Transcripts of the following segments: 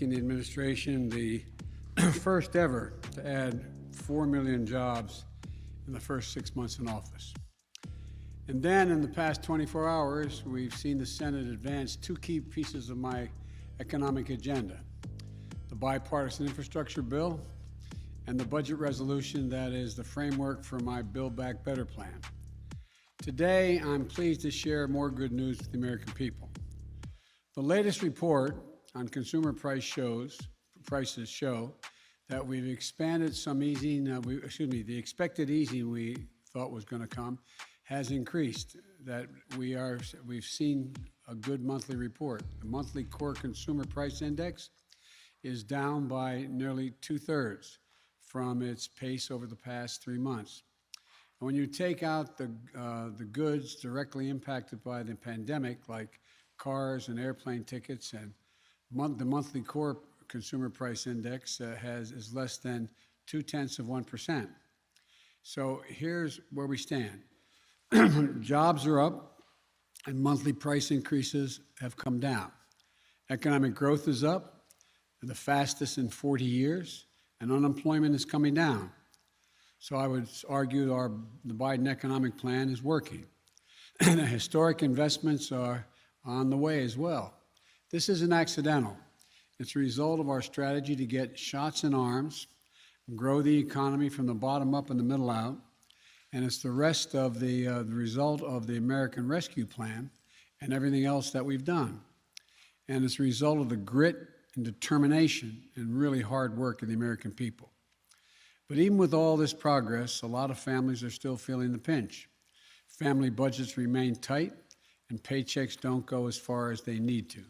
In the administration, the first ever to add 4 million jobs in the first 6 months in office. And then in the past 24 hours, we've seen the Senate advance two key pieces of my economic agenda: the bipartisan infrastructure bill and the budget resolution that is the framework for my Build Back Better plan. Today, I'm pleased to share more good news with the American people. The latest report on consumer prices show that we've expanded some easing, the expected easing we thought was going to come has increased, that we've seen a good monthly report. The monthly core consumer price index is down by nearly 2/3 from its pace over the past 3 months. And when you take out the goods directly impacted by the pandemic, like cars and airplane tickets, and the monthly core consumer price index is less than 0.2%. So here's where we stand. Jobs are up and monthly price increases have come down. Economic growth is up, the fastest in 40 years, and unemployment is coming down. So I would argue the Biden economic plan is working. Historic investments are on the way as well. This isn't accidental. It's a result of our strategy to get shots in arms, grow the economy from the bottom up and the middle out, and it's the rest of the result of the American Rescue Plan and everything else that we've done. And it's a result of the grit and determination and really hard work of the American people. But even with all this progress, a lot of families are still feeling the pinch. Family budgets remain tight, and paychecks don't go as far as they need to.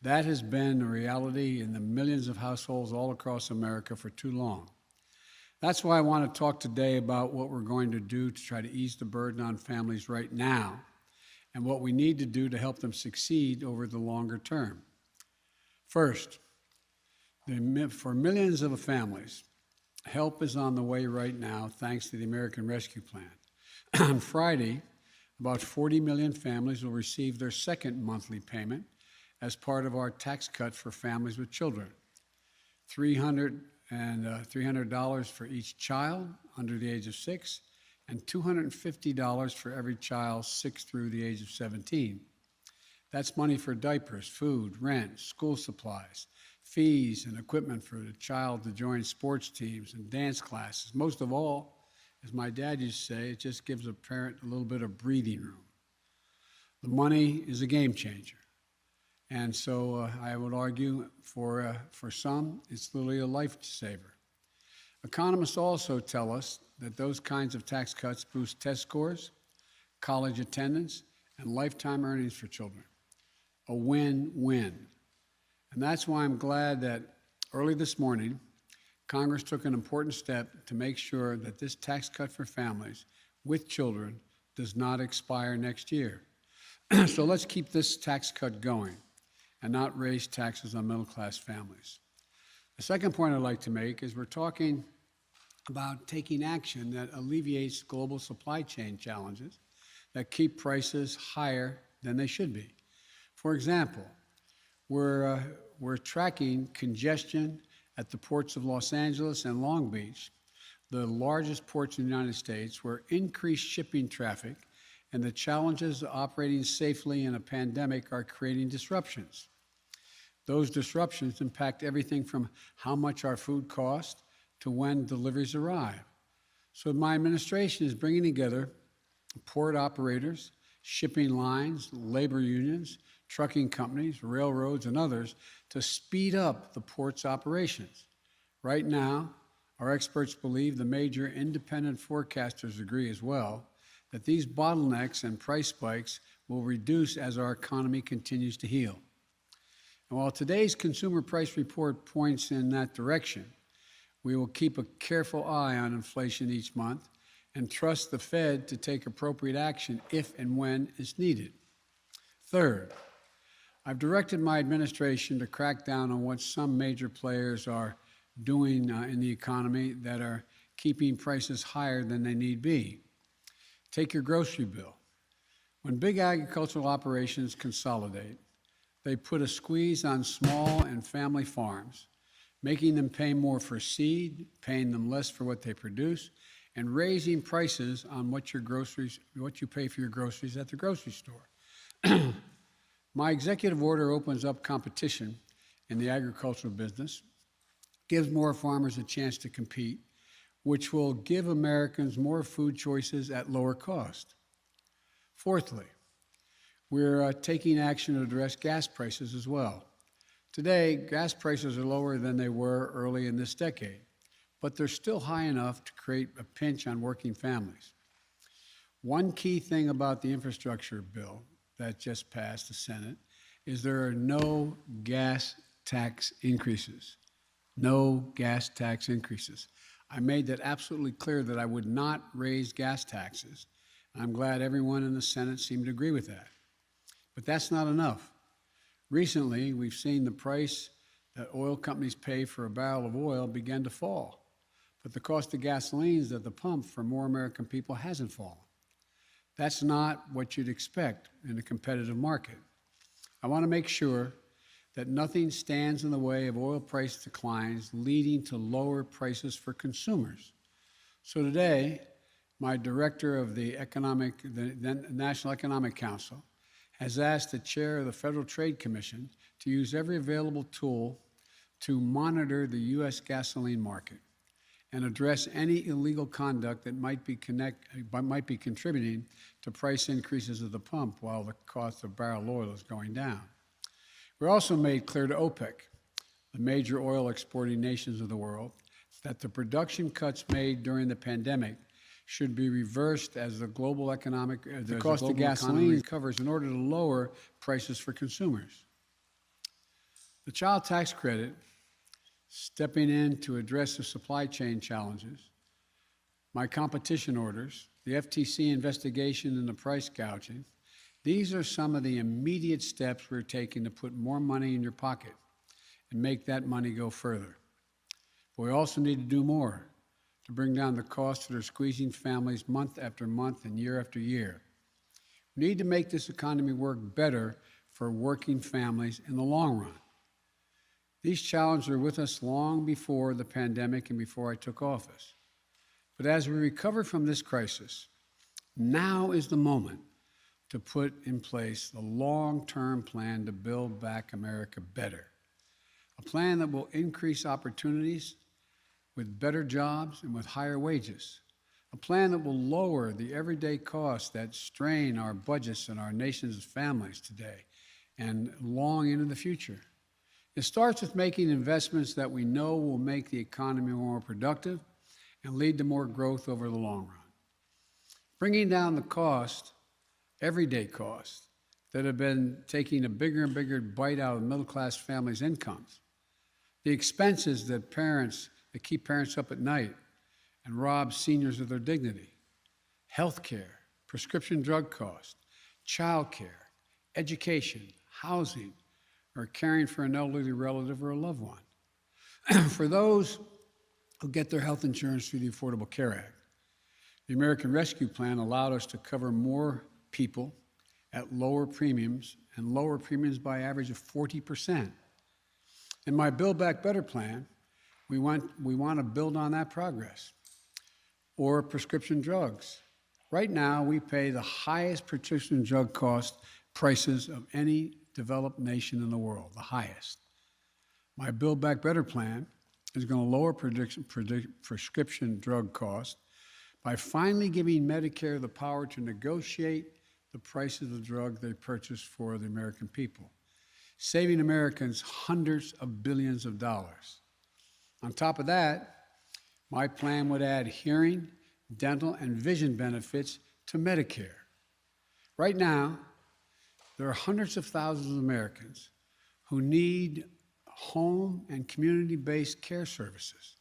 That has been a reality in the millions of households all across America for too long. That's why I want to talk today about what we're going to do to try to ease the burden on families right now and what we need to do to help them succeed over the longer term. First, for millions of families, help is on the way right now thanks to the American Rescue Plan. On Friday, about 40 million families will receive their second monthly payment as part of our tax cut for families with children. $300 for each child under the age of 6, and $250 for every child 6 through the age of 17. That's money for diapers, food, rent, school supplies, fees, and equipment for the child to join sports teams and dance classes. Most of all, as my dad used to say, it just gives a parent a little bit of breathing room. The money is a game changer. And so I would argue for some, it's literally a lifesaver. Economists also tell us that those kinds of tax cuts boost test scores, college attendance, and lifetime earnings for children. A win-win. And that's why I'm glad that early this morning, Congress took an important step to make sure that this tax cut for families with children does not expire next year. So let's keep this tax cut going and not raise taxes on middle-class families. The second point I'd like to make is we're talking about taking action that alleviates global supply chain challenges that keep prices higher than they should be. For example, we're tracking congestion at the ports of Los Angeles and Long Beach, the largest ports in the United States, where increased shipping traffic and the challenges of operating safely in a pandemic are creating disruptions. Those disruptions impact everything from how much our food costs to when deliveries arrive. So my administration is bringing together port operators, shipping lines, labor unions, trucking companies, railroads, and others to speed up the port's operations. Right now, our experts believe, the major independent forecasters agree as well, that these bottlenecks and price spikes will reduce as our economy continues to heal. And while today's consumer price report points in that direction, we will keep a careful eye on inflation each month and trust the Fed to take appropriate action if and when it's needed. Third, I've directed my administration to crack down on what some major players are doing in the economy that are keeping prices higher than they need be. Take your grocery bill. When big agricultural operations consolidate, They put a squeeze on small and family farms, making them pay more for seed, paying them less for what they produce, and raising prices on what you pay for your groceries at the grocery store. My executive order opens up competition in the agricultural business, gives more farmers a chance to compete, which will give Americans more food choices at lower cost. Fourthly, we're taking action to address gas prices as well. Today, gas prices are lower than they were early in this decade, but they're still high enough to create a pinch on working families. One key thing about the infrastructure bill that just passed the Senate is there are no gas tax increases. No gas tax increases. I made that absolutely clear that I would not raise gas taxes. I'm glad everyone in the Senate seemed to agree with that. But that's not enough. Recently, we've seen the price that oil companies pay for a barrel of oil begin to fall. But the cost of gasolines at the pump for more American people hasn't fallen. That's not what you'd expect in a competitive market. I want to make sure that nothing stands in the way of oil price declines leading to lower prices for consumers. So today, my director of the National Economic Council has asked the chair of the Federal Trade Commission to use every available tool to monitor the U.S. gasoline market and address any illegal conduct that might be contributing to price increases at the pump while the cost of barrel oil is going down. We also made clear to OPEC, the major oil exporting nations of the world, that the production cuts made during the pandemic should be reversed as the cost of gasoline recovers in order to lower prices for consumers. The child tax credit, stepping in to address the supply chain challenges, my competition orders, the FTC investigation and the price gouging, these are some of the immediate steps we're taking to put more money in your pocket and make that money go further. But we also need to do more to bring down the costs that are squeezing families month after month and year after year. We need to make this economy work better for working families in the long run. These challenges are with us long before the pandemic and before I took office. But as we recover from this crisis, now is the moment to put in place the long-term plan to build back America better. A plan that will increase opportunities with better jobs and with higher wages. A plan that will lower the everyday costs that strain our budgets and our nation's families today and long into the future. It starts with making investments that we know will make the economy more productive and lead to more growth over the long run. Bringing down the cost, everyday costs, that have been taking a bigger and bigger bite out of middle-class families' incomes. The expenses that keep parents up at night and rob seniors of their dignity. Health care, prescription drug costs, child care, education, housing, or caring for an elderly relative or a loved one. For those who get their health insurance through the Affordable Care Act, the American Rescue Plan allowed us to cover more people at lower premiums, and lower premiums by average of 40%. In my Build Back Better plan, we want to build on that progress. Or prescription drugs. Right now, we pay the highest prescription drug cost prices of any developed nation in the world, the highest. My Build Back Better plan is going to lower prescription drug costs by finally giving Medicare the power to negotiate the price of the drug they purchase for the American people, saving Americans hundreds of billions of dollars. On top of that, my plan would add hearing, dental, and vision benefits to Medicare. Right now, there are hundreds of thousands of Americans who need home and community-based care services.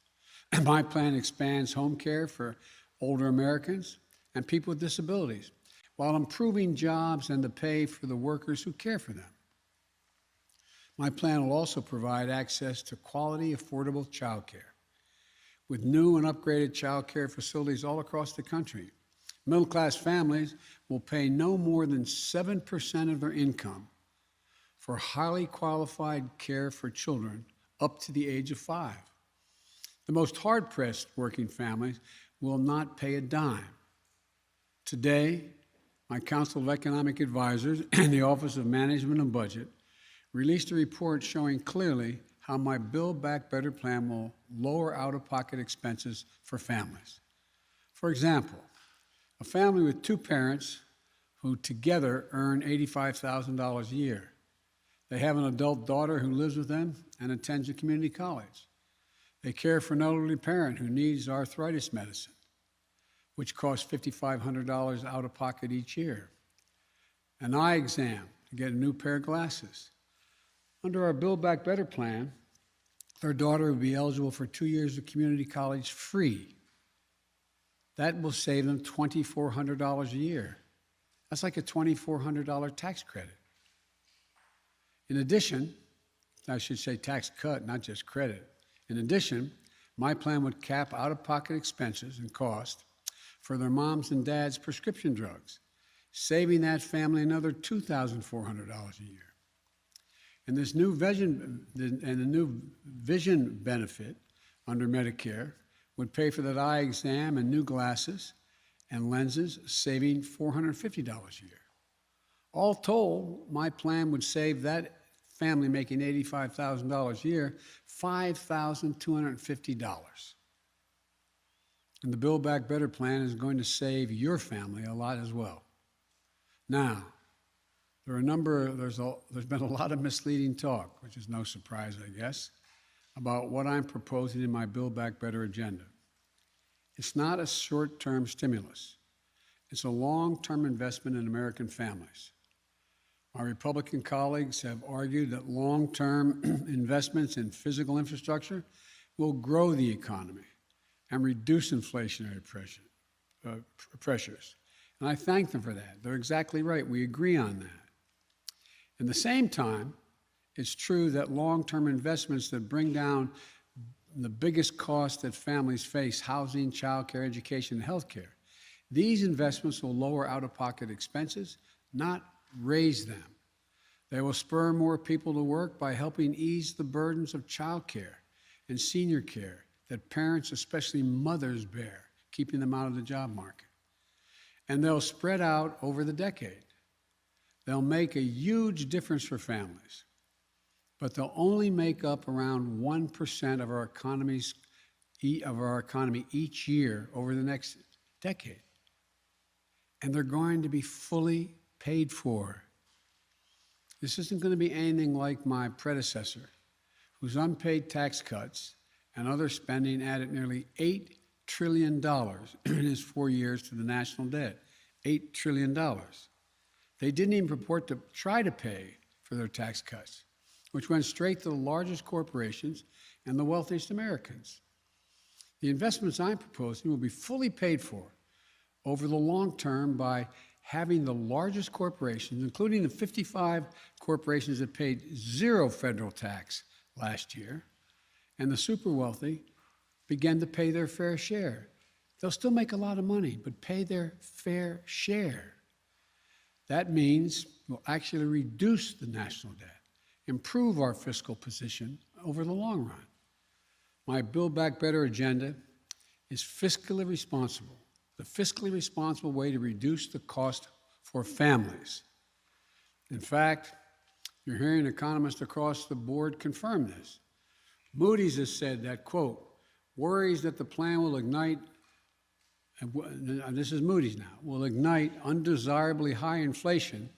My plan expands home care for older Americans and people with disabilities, while improving jobs and the pay for the workers who care for them. My plan will also provide access to quality, affordable child care, with new and upgraded child care facilities all across the country. Middle-class families will pay no more than 7% of their income for highly qualified care for children up to the age of 5. The most hard-pressed working families will not pay a dime. Today, my Council of Economic Advisors and the Office of Management and Budget released a report showing clearly how my Build Back Better plan will lower out-of-pocket expenses for families. For example, a family with 2 parents who together earn $85,000 a year. They have an adult daughter who lives with them and attends a community college. They care for an elderly parent who needs arthritis medicine, which costs $5,500 out of pocket each year. An eye exam to get a new pair of glasses. Under our Build Back Better plan, their daughter would be eligible for 2 years of community college free. That will save them $2,400 a year. That's like a $2,400 tax credit. In addition, I should say tax cut, not just credit. In addition, my plan would cap out-of-pocket expenses and cost for their moms and dads' prescription drugs, saving that family another $2,400 a year. And this new vision benefit under Medicare would pay for that eye exam and new glasses and lenses, saving $450 a year. All told, my plan would save that family making $85,000 a year $5,250. And the Build Back Better plan is going to save your family a lot as well. Now, there's been a lot of misleading talk, which is no surprise, I guess, about what I'm proposing in my Build Back Better agenda. It's not a short-term stimulus. It's a long-term investment in American families. My Republican colleagues have argued that long-term investments in physical infrastructure will grow the economy and reduce inflationary pressures. And I thank them for that. They're exactly right. We agree on that. At the same time, it's true that long-term investments that bring down the biggest costs that families face, housing, childcare, education, and healthcare, these investments will lower out-of-pocket expenses, not raise them. They will spur more people to work by helping ease the burdens of childcare and senior care that parents, especially mothers, bear, keeping them out of the job market. And they'll spread out over the decade. They'll make a huge difference for families, but they'll only make up around 1% of our economy each year over the next decade. And they're going to be fully paid for. This isn't going to be anything like my predecessor, whose unpaid tax cuts and other spending added nearly $8 trillion in his 4 years to the national debt. $8 trillion. They didn't even purport to try to pay for their tax cuts, which went straight to the largest corporations and the wealthiest Americans. The investments I'm proposing will be fully paid for over the long term by having the largest corporations, including the 55 corporations that paid 0 federal tax last year, and the super wealthy, begin to pay their fair share. They'll still make a lot of money, but pay their fair share. That means we'll actually reduce the national debt, improve our fiscal position over the long run. My Build Back Better agenda is fiscally responsible, the fiscally responsible way to reduce the cost for families. In fact, you're hearing economists across the board confirm this. Moody's has said that, quote, worries that the plan will ignite, and this is Moody's now, will ignite undesirably high inflation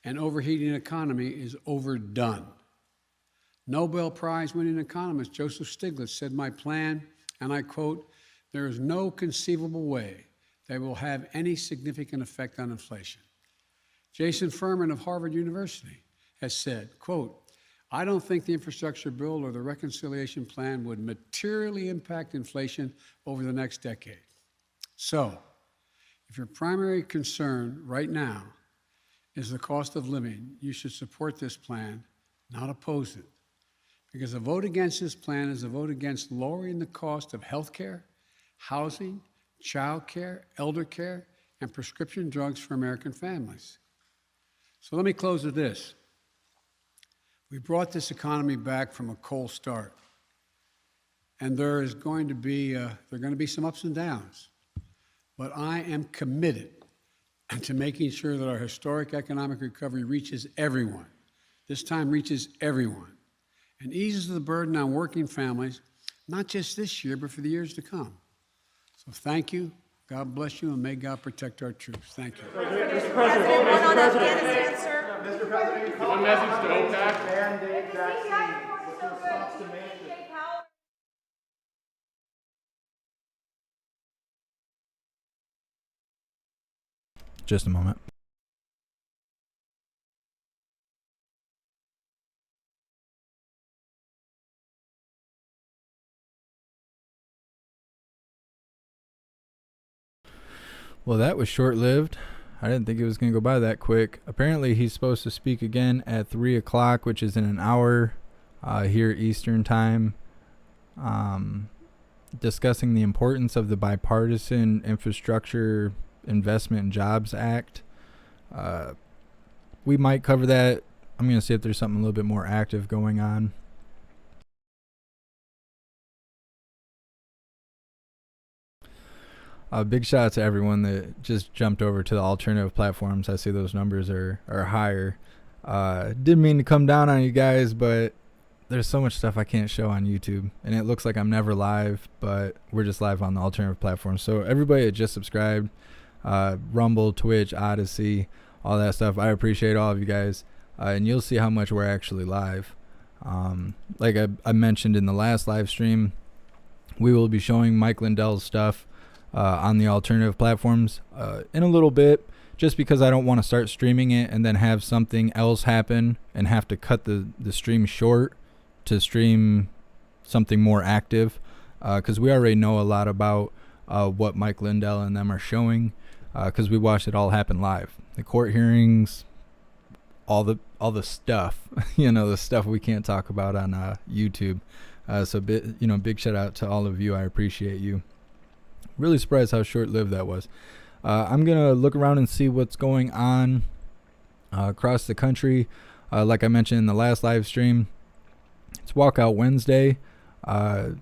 and overheating economy is overdone. Nobel Prize winning economist Joseph Stiglitz said my plan, and I quote, there is no conceivable way that will have any significant effect on inflation. Jason Furman of Harvard University has said, quote, I don't think the infrastructure bill or the reconciliation plan would materially impact inflation over the next decade. So, if your primary concern right now is the cost of living, you should support this plan, not oppose it. Because a vote against this plan is a vote against lowering the cost of health care, housing, child care, elder care, and prescription drugs for American families. So let me close with this. We brought this economy back from a cold start. And there are going to be some ups and downs. But I am committed to making sure that our historic economic recovery reaches everyone. This time reaches everyone and eases the burden on working families, not just this year, but for the years to come. So thank you. God bless you, and may God protect our troops. Thank you. Mr. President, one on Afghanistan, sir. Mr. President, you called a message to OPEC. mandate vaccine. Just a moment. Well, that was short-lived. I didn't think it was going to go by that quick. Apparently, he's supposed to speak again at 3 o'clock, which is in an hour here Eastern time, discussing the importance of the Bipartisan Infrastructure Investment and Jobs Act. We might cover that. I'm going to see if there's something a little bit more active going on. Big shout out to everyone that just jumped over to the alternative platforms. I see those numbers are higher. Didn't mean to come down on you guys, but there's so much stuff I can't show on YouTube, and it looks like I'm never live, but we're just live on the alternative platforms. So everybody that just subscribed, Rumble, Twitch, Odyssey, all that stuff, I appreciate all of you guys, and you'll see how much we're actually live. Like I mentioned in the last live stream, we will be showing Mike Lindell's stuff on the alternative platforms in a little bit, just because I don't want to start streaming it and then have something else happen and have to cut the stream short to stream something more active, because we already know a lot about what Mike Lindell and them are showing, because we watched it all happen live. The court hearings, all the stuff, the stuff we can't talk about on YouTube. So big shout out to all of you. I appreciate you. Really surprised how short-lived that was. I'm going to look around and see what's going on across the country. Like I mentioned in the last live stream, it's Walkout Wednesday.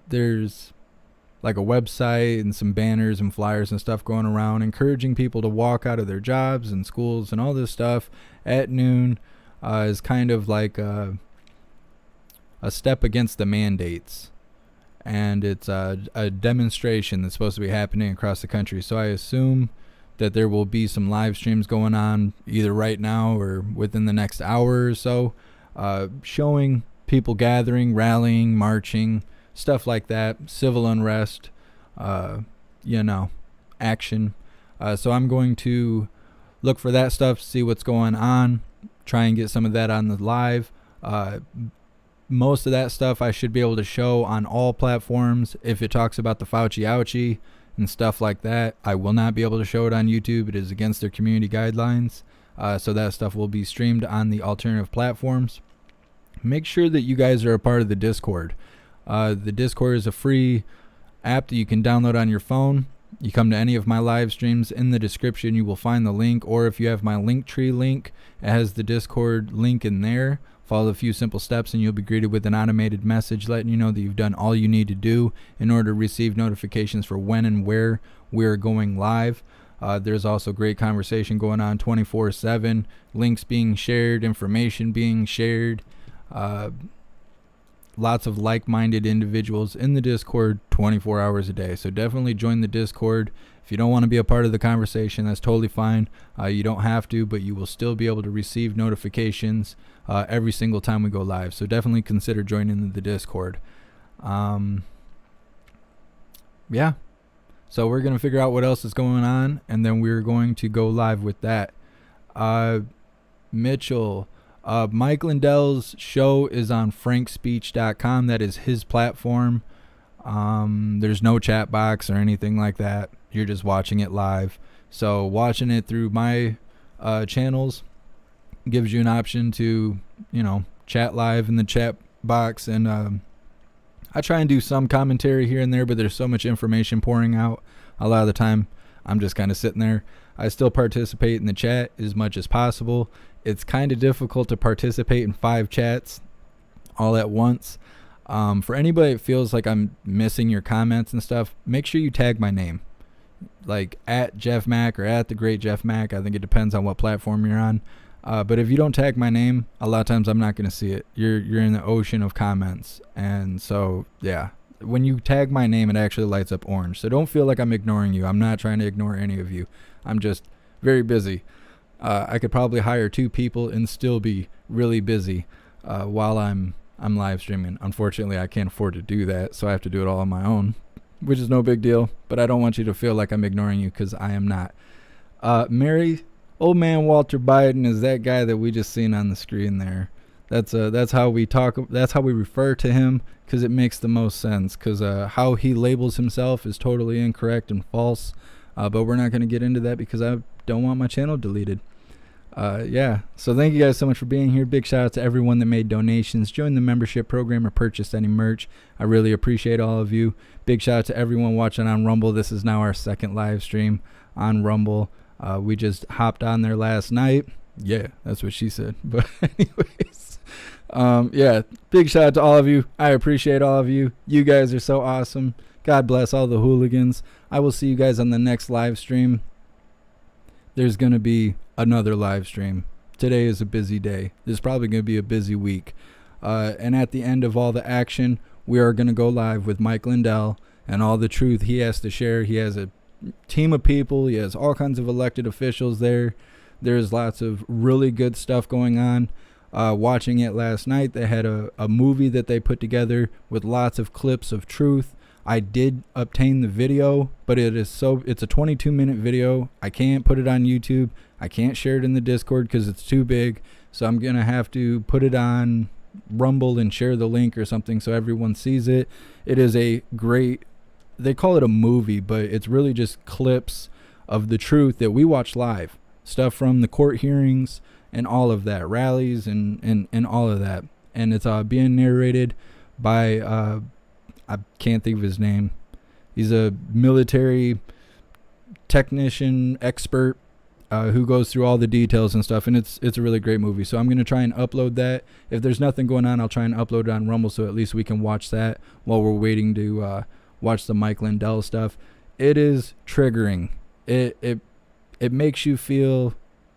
There's like a website and some banners and flyers and stuff going around encouraging people to walk out of their jobs and schools and all this stuff at noon. Is kind of like a step against the mandates. And it's a demonstration that's supposed to be happening across the country. So I assume that there will be some live streams going on either right now or within the next hour or so, showing people gathering, rallying, marching, stuff like that, civil unrest, action. So I'm going to look for that stuff, see what's going on, try and get some of that on the live. Most of that stuff I should be able to show on all platforms. If it talks about the Fauci ouchie and stuff like that, I will not be able to show it on YouTube. It is against their community guidelines. So that stuff will be streamed on the alternative platforms. Make sure that you guys are a part of the Discord. The Discord is a free app that you can download on your phone. You come to any of my live streams, in the description you will find the link, or if you have my Linktree link, it has the Discord link in there. Follow a few simple steps and you'll be greeted with an automated message letting you know that you've done all you need to do in order to receive notifications for when and where we're going live. There's also great conversation going on 24/7, links being shared, information being shared, lots of like-minded individuals in the Discord 24 hours a day. So definitely join the Discord. If you don't want to be a part of the conversation, that's totally fine. You don't have to, but you will still be able to receive notifications every single time we go live. So definitely consider joining the Discord. Yeah. So we're going to figure out what else is going on, and then we're going to go live with that. Mitchell, Mike Lindell's show is on frankspeech.com. That is his platform. There's no chat box or anything like that. You're just watching it live. So watching it through my channels gives you an option to, chat live in the chat box. And I try and do some commentary here and there, but there's so much information pouring out. A lot of the time, I'm just kind of sitting there. I still participate in the chat as much as possible. It's kind of difficult to participate in 5 chats all at once. For anybody that feels like I'm missing your comments and stuff, make sure you tag my name, like at Jeff Mack or at the Great Jeff Mack. I think it depends on what platform you're on. But if you don't tag my name, a lot of times I'm not going to see it. You're in the ocean of comments. And so, yeah, when you tag my name, it actually lights up orange. So don't feel like I'm ignoring you. I'm not trying to ignore any of you. I'm just very busy. I could probably hire 2 people and still be really busy while I'm live streaming. Unfortunately, I can't afford to do that, so I have to do it all on my own, which is no big deal. But I don't want you to feel like I'm ignoring you, because I am not. Old man Walter Biden is that guy that we just seen on the screen there. That's how we talk. That's how we refer to him, because it makes the most sense. Because how he labels himself is totally incorrect and false. But we're not going to get into that because I don't want my channel deleted. Yeah. So thank you guys so much for being here. Big shout out to everyone that made donations, joined the membership program, or purchased any merch. I really appreciate all of you. Big shout out to everyone watching on Rumble. This is now our 2nd live stream on Rumble. We just hopped on there last night. Yeah, that's what she said. But anyways, yeah, big shout out to all of you. I appreciate all of you. You guys are so awesome. God bless all the hooligans. I will see you guys on the next live stream. There's going to be another live stream. Today is a busy day. There's probably going to be a busy week. And at the end of all the action, we are going to go live with Mike Lindell and all the truth he has to share. He has a team of people. He has all kinds of elected officials there. There's lots of really good stuff going on. Watching it last night, they had a movie that they put together with lots of clips of truth. I did obtain the video, but it's a 22-minute video. I can't put it on YouTube. I can't share it in the Discord because it's too big. So I'm going to have to put it on Rumble and share the link or something so everyone sees it. It is a great, they call it a movie, but it's really just clips of the truth that we watch live. Stuff from the court hearings and all of that, rallies and all of that. And it's being narrated by, I can't think of his name. He's a military technician expert who goes through all the details and stuff, and it's a really great movie. So I'm going to try and upload that. If there's nothing going on, I'll try and upload it on Rumble so at least we can watch that while we're waiting to watch the Mike Lindell stuff. It is triggering. It makes you feel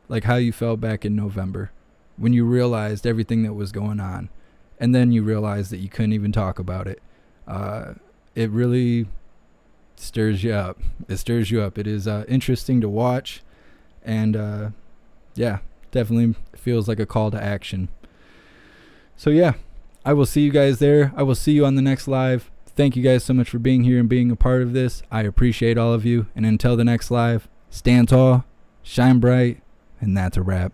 like how you felt back in November when you realized everything that was going on, and then you realized that you couldn't even talk about it. It really stirs you up. It stirs you up. It is interesting to watch, and yeah, definitely feels like a call to action. So yeah, I will see you guys there. I will see you on the next live. Thank you guys so much for being here and being a part of this. I appreciate all of you, and until the next live, stand tall, shine bright, and that's a wrap.